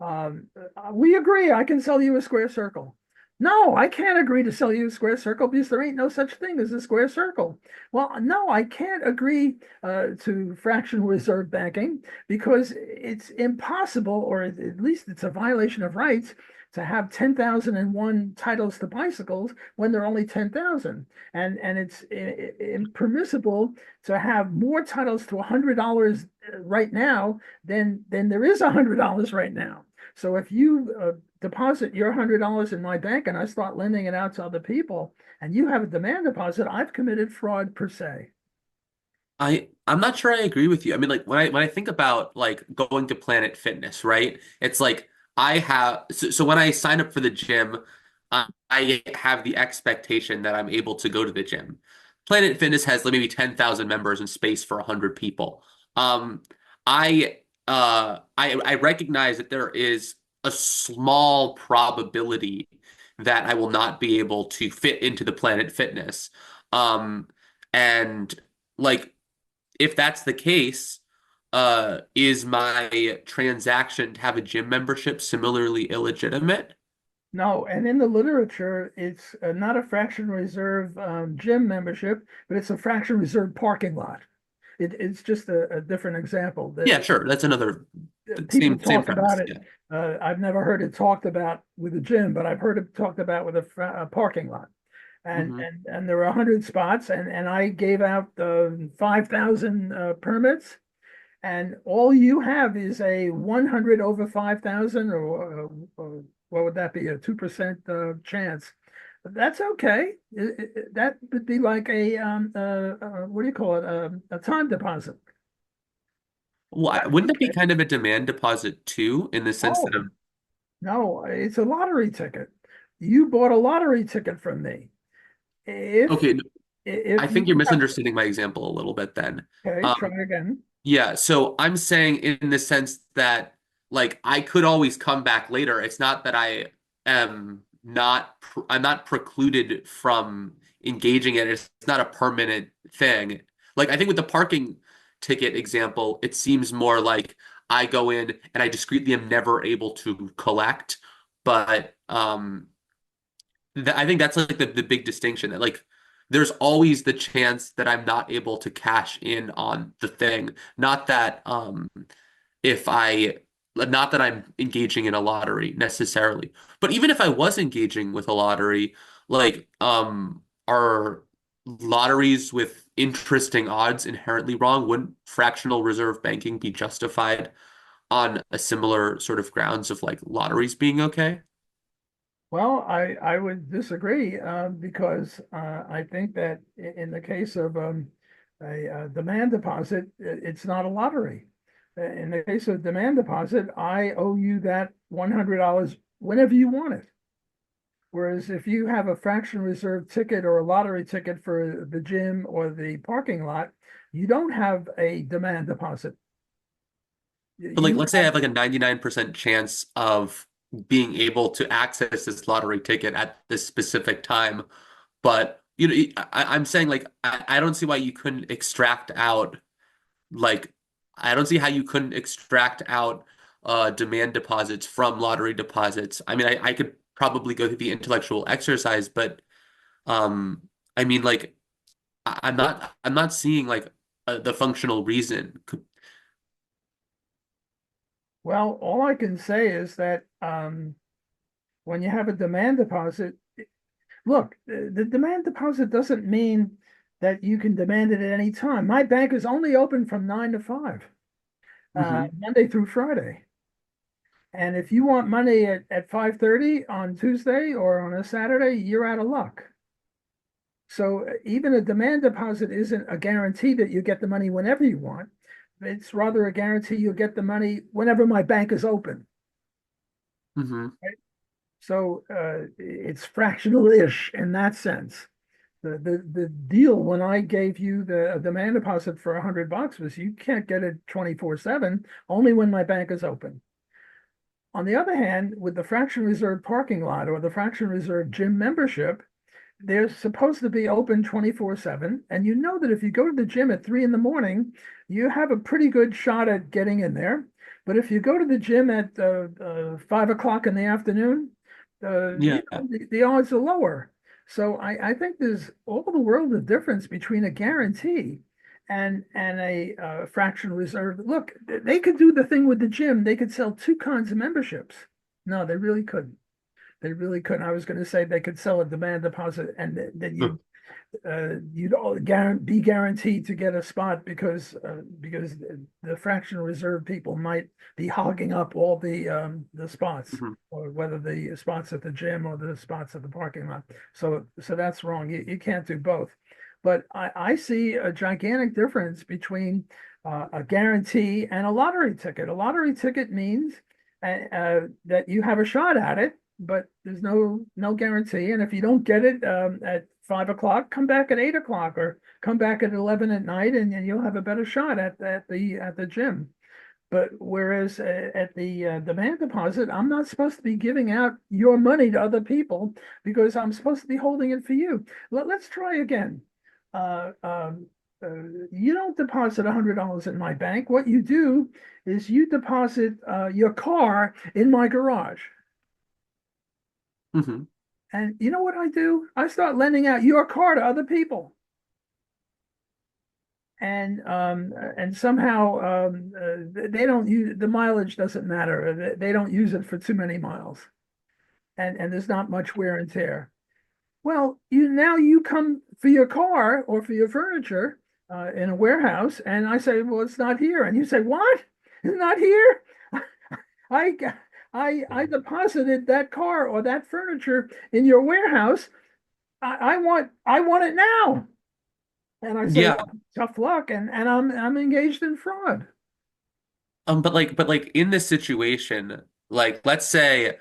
We agree, I can sell you a square circle. No, I can't agree to sell you a square circle because there ain't no such thing as a square circle. Well, no, I can't agree to fractional reserve banking because it's impossible, or at least it's a violation of rights, to have 10,001 titles to bicycles when there are only 10,000. And it's impermissible to have more titles to $100 right now than there is $100 right now. So if you deposit your $100 in my bank and I start lending it out to other people and you have a demand deposit, I've committed fraud per se. I'm not sure I agree with you. I mean, like when I think about like going to Planet Fitness, right? It's like so when I sign up for the gym, I have the expectation that I'm able to go to the gym. Planet Fitness has like maybe 10,000 members and space for 100 people. Um, I recognize that there is a small probability that I will not be able to fit into the Planet Fitness. Um, and like if that's the case, is my transaction to have a gym membership similarly illegitimate? No, and in the literature, it's not a fraction reserve gym membership, but it's a fraction reserve parking lot. It's just a different example. Yeah, sure. That's another People same talk about premise. it. Yeah. I've never heard it talked about with a gym, but I've heard it talked about with a parking lot. And, Hmm. and there are 100 spots, and I gave out 5,000 permits, and all you have is a 100 over 5,000, or what would that be, a 2% chance. That's okay. That would be like what do you call it? A time deposit. Why, That's wouldn't that be okay. kind of a demand deposit too, in the sense that Oh, no, it's a lottery ticket. You bought a lottery ticket from me. If okay, no, I if you think you're have, misunderstanding my example a little bit then. okay, Um, try again. yeah, so I'm saying in the sense that like I could always come back later. It's not that I'm not precluded from engaging in it. It's not a permanent thing. Like I think with the parking ticket example, it seems more like I go in and I discreetly am never able to collect. But th I think that's like the big distinction that like there's always the chance that I'm not able to cash in on the thing. Not that if I not that I'm engaging in a lottery necessarily. But even if I was engaging with a lottery, like are lotteries with interesting odds inherently wrong? Wouldn't fractional reserve banking be justified on a similar sort of grounds of like lotteries being okay? Well, I would disagree because I think that in the case of a demand deposit, it's not a lottery. In the case of demand deposit, I owe you that $100 whenever you want it. Whereas if you have a fraction reserve ticket or a lottery ticket for the gym or the parking lot, you don't have a demand deposit. But like, You let's say I have like a 99% chance of being able to access this lottery ticket at this specific time. But you know, I'm saying like I don't see why you couldn't extract out like I don't see how you couldn't extract out demand deposits from lottery deposits. I mean, I could probably go through the intellectual exercise, but um, I mean, like I'm not seeing like the functional reason. Well, all I can say is that when you have a demand deposit, look, the demand deposit doesn't mean that you can demand it at any time. My bank is only open from 9 to 5, Hmm. Monday through Friday. And if you want money at 5:30 on Tuesday or on a Saturday, you're out of luck. So even a demand deposit isn't a guarantee that you get the money whenever you want. It's rather a guarantee you'll get the money whenever my bank is open. Hmm. So it's fractional-ish in that sense. The deal when I gave you the demand deposit for $100 was you can't get it 24/7, only when my bank is open. On the other hand, with the fraction reserve parking lot or the fraction reserve gym membership, they're supposed to be open 24/7. And you know that if you go to the gym at 3 in the morning, you have a pretty good shot at getting in there. But if you go to the gym at 5 o'clock in the afternoon, Yeah. the odds are lower. So I think there's all the world of difference between a guarantee and a fraction reserve. Look, they could do the thing with the gym. They could sell two kinds of memberships. No, they really couldn't. They really couldn't. I was going to say they could sell a demand deposit and that you'd all be guaranteed to get a spot because the fractional reserve people might be hogging up all the spots, Mhm. or whether the spots at the gym or the spots at the parking lot. So that's wrong. You can't do both. But I see a gigantic difference between a guarantee and a lottery ticket. A lottery ticket means that you have a shot at it, but there's no guarantee. And if you don't get it at 5 o'clock, come back at 8 o'clock, or come back at 11 at night, and you'll have a better shot at the gym. But whereas at the demand deposit, I'm not supposed to be giving out your money to other people because I'm supposed to be holding it for you. Let's try again. Uh, um, you don't deposit $100 in my bank. What you do is you deposit your car in my garage. Hmm. And you know what I do? I start lending out your car to other people. And somehow they don't use the mileage doesn't matter. They don't use it for too many miles, and there's not much wear and tear. Well, you come for your car or for your furniture in a warehouse, and I say, well, it's not here, and you say, what? It's not here? I I deposited that car or that furniture in your warehouse. I want it now. And I say, Yeah. well, tough luck, and I'm engaged in fraud. But like in this situation, like let's say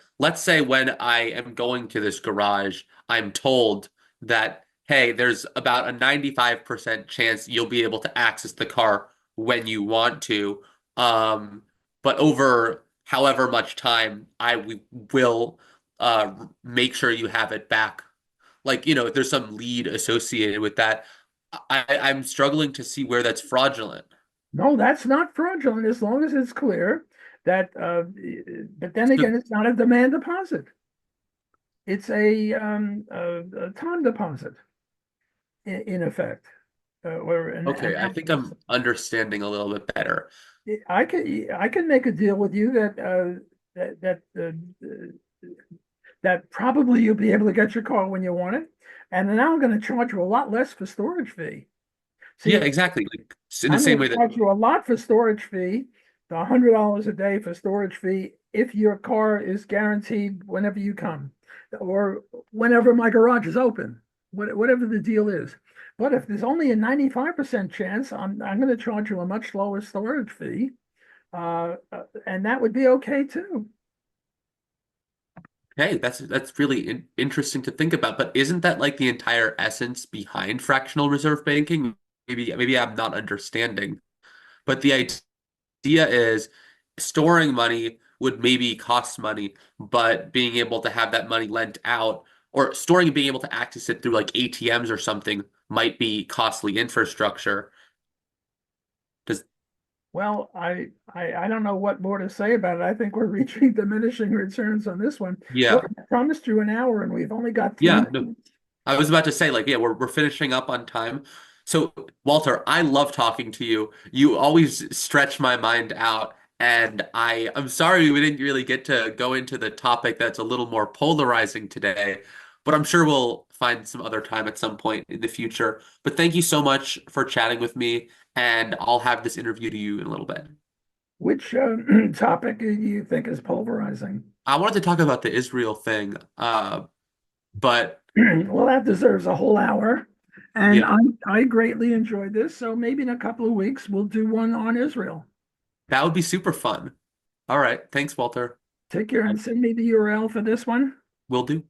when I am going to this garage, I'm told that, hey, there's about a 95% chance you'll be able to access the car when you want to. Um, but over however much time, we will make sure you have it back. Like, if there's some lead associated with that, I'm struggling to see where that's fraudulent. No, that's not fraudulent as long as it's clear that. But then So, again, it's not a demand deposit. It's a time deposit in effect, or okay, I think I'm understanding a little bit better. I can make a deal with you that probably you'll be able to get your car when you want it, and now I'm going to charge you a lot less for storage fee. Yeah, See, exactly. Like in the I'm same going way to that, charge you a lot for storage fee, the $100 a day for storage fee, if your car is guaranteed whenever you come, or whenever my garage is open, whatever the deal is. But if there's only a 95% chance, I'm going to charge you a much lower storage fee, and that would be okay too. hey, that's really interesting to think about. But isn't that like the entire essence behind fractional reserve banking? Maybe I'm not understanding. But the idea is storing money would maybe cost money, but being able to have that money lent out or storing and being able to access it through like ATMs or something might be costly infrastructure. Does Well, I don't know what more to say about it. I think we're reaching diminishing returns on this one. Look, Yeah. I promised you an hour, and we've only got three Yeah, no, minutes. I was about to say, like, yeah, we're finishing up on time. So, Walter, I love talking to you. You always stretch my mind out, and I'm sorry we didn't really get to go into the topic that's a little more polarizing today, but I'm sure we'll find some other time at some point in the future. But thank you so much for chatting with me, and I'll have this interview to you in a little bit. Which topic do you think is pulverizing? I wanted to talk about the Israel thing, but Well, that deserves a whole hour. And yeah, I greatly enjoyed this. So maybe in a couple of weeks, we'll do one on Israel. that would be super fun. All right, thanks, Walter. Take care and send me the URL for this one. Will do.